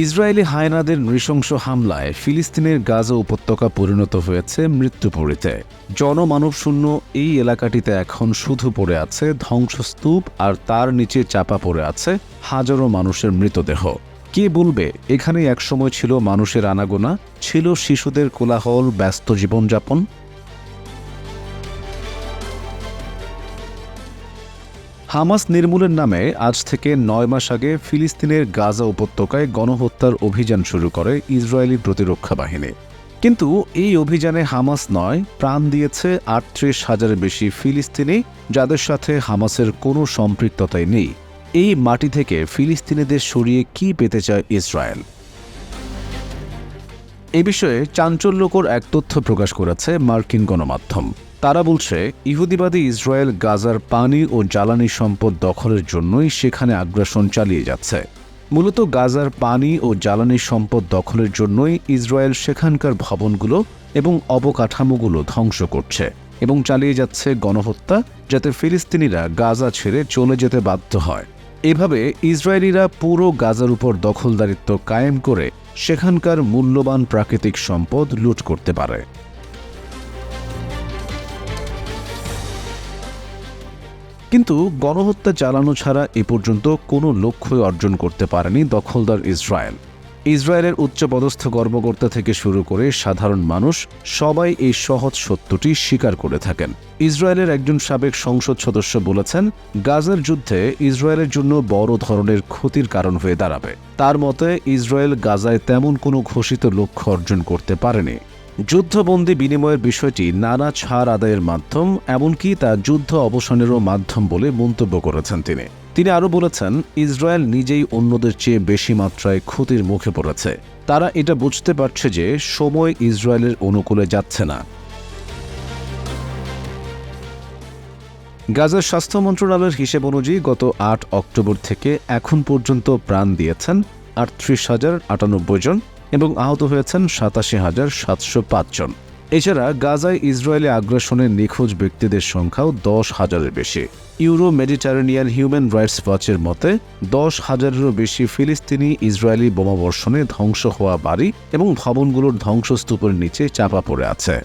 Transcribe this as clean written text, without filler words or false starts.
Israeli হায়নাদের নৃশংস হামলায় ফিলিস্তিনের গাজা উপত্যকা পরিণত হয়েছে মৃত্যুপুরীতে। জনমানবশূন্য এই এলাকাটিতে এখন শুধু পড়ে আছে ধ্বংসস্তূপ, আর তার নিচে চাপা পড়ে আছে হাজারো মানুষের মৃতদেহ। কে বলবে এখানে একসময় ছিল মানুষের আনাগোনা, ছিল শিশুদের কোলাহল, ব্যস্ত জীবনযাপন? হামাস নির্মূলের নামে আজ থেকে ৯ মাস আগে ফিলিস্তিনের গাজা উপত্যকায় গণহত্যার অভিযান শুরু করে ইসরায়েলি প্রতিরক্ষা বাহিনী। কিন্তু এই অভিযানে হামাস নয়, প্রাণ দিয়েছে ৩৮,০০০-এর বেশি ফিলিস্তিনি, যাদের সাথে হামাসের কোনো সম্পৃক্ততাই নেই। এই মাটি থেকে ফিলিস্তিনিদের সরিয়ে কি পেতে চায় ইসরায়েল? এ বিষয়ে চাঞ্চল্যকর এক তথ্য প্রকাশ করেছে মার্কিন গণমাধ্যম। তারা বলছে, ইহুদিবাদী ইসরায়েল গাজার পানি ও জ্বালানি সম্পদ দখলের জন্যই সেখানে আগ্রাসন চালিয়ে যাচ্ছে। মূলত গাজার পানি ও জ্বালানি সম্পদ দখলের জন্যই ইসরায়েল সেখানকার ভবনগুলো এবং অবকাঠামোগুলো ধ্বংস করছে এবং চালিয়ে যাচ্ছে গণহত্যা, যাতে ফিলিস্তিনিরা গাজা ছেড়ে চলে যেতে বাধ্য হয়। এভাবে ইসরায়েলিরা পুরো গাজার উপর দখলদারিত্ব কায়েম করে সেখানকার মূল্যবান প্রাকৃতিক সম্পদ লুট করতে পারে। কিন্তু গণহত্যা চালানো ছাড়া এ পর্যন্ত কোনো লক্ষ্যই অর্জন করতে পারেনি দখলদার ইসরায়েল। ইসরায়েলের উচ্চপদস্থ কর্মকর্তা থেকে শুরু করে সাধারণ মানুষ সবাই এই সহজ সত্যটি স্বীকার করে থাকেন। ইসরায়েলের একজন সাবেক সংসদ সদস্য বলেছেন, গাজার যুদ্ধে ইসরায়েলের জন্য বড় ধরনের ক্ষতির কারণ হয়ে দাঁড়াবে। তার মতে, ইসরায়েল গাজায় তেমন কোনো ঘোষিত লক্ষ্য অর্জন করতে পারেনি। যুদ্ধবন্দী বিনিময়ের বিষয়টি নানা ছাড় আদায়ের মাধ্যম, এমনকি তা যুদ্ধ অবসানেরও মাধ্যম বলে মন্তব্য করেছেন তিনি আরও বলেছেন, ইসরায়েল নিজেই অন্যদের চেয়ে বেশি মাত্রায় ক্ষতির মুখে পড়েছে। তারা এটা বুঝতে পারছে যে সময় ইসরায়েলের অনুকূলে যাচ্ছে না। গাজার স্বাস্থ্য মন্ত্রণালয়ের হিসেব অনুযায়ী গত ৮ অক্টোবর থেকে এখন পর্যন্ত প্রাণ দিয়েছেন ৩৮,০৯৮ জন এবং আহত হয়েছেন ৮৭,৭০৫ জন। এছাড়া গাজায় ইসরায়েলি আগ্রাসনের নিখোঁজ ব্যক্তিদের সংখ্যাও ১০,০০০-এর বেশি। ইউরো মেডিটারেনিয়ান হিউম্যান রাইটস ওয়াচের মতে ১০,০০০-এরও বেশি ফিলিস্তিনি ইসরায়েলি বোমাবর্ষণে ধ্বংস হওয়া বাড়ি এবং ভবনগুলোর ধ্বংসস্তূপের নিচে চাপা পড়ে আছে।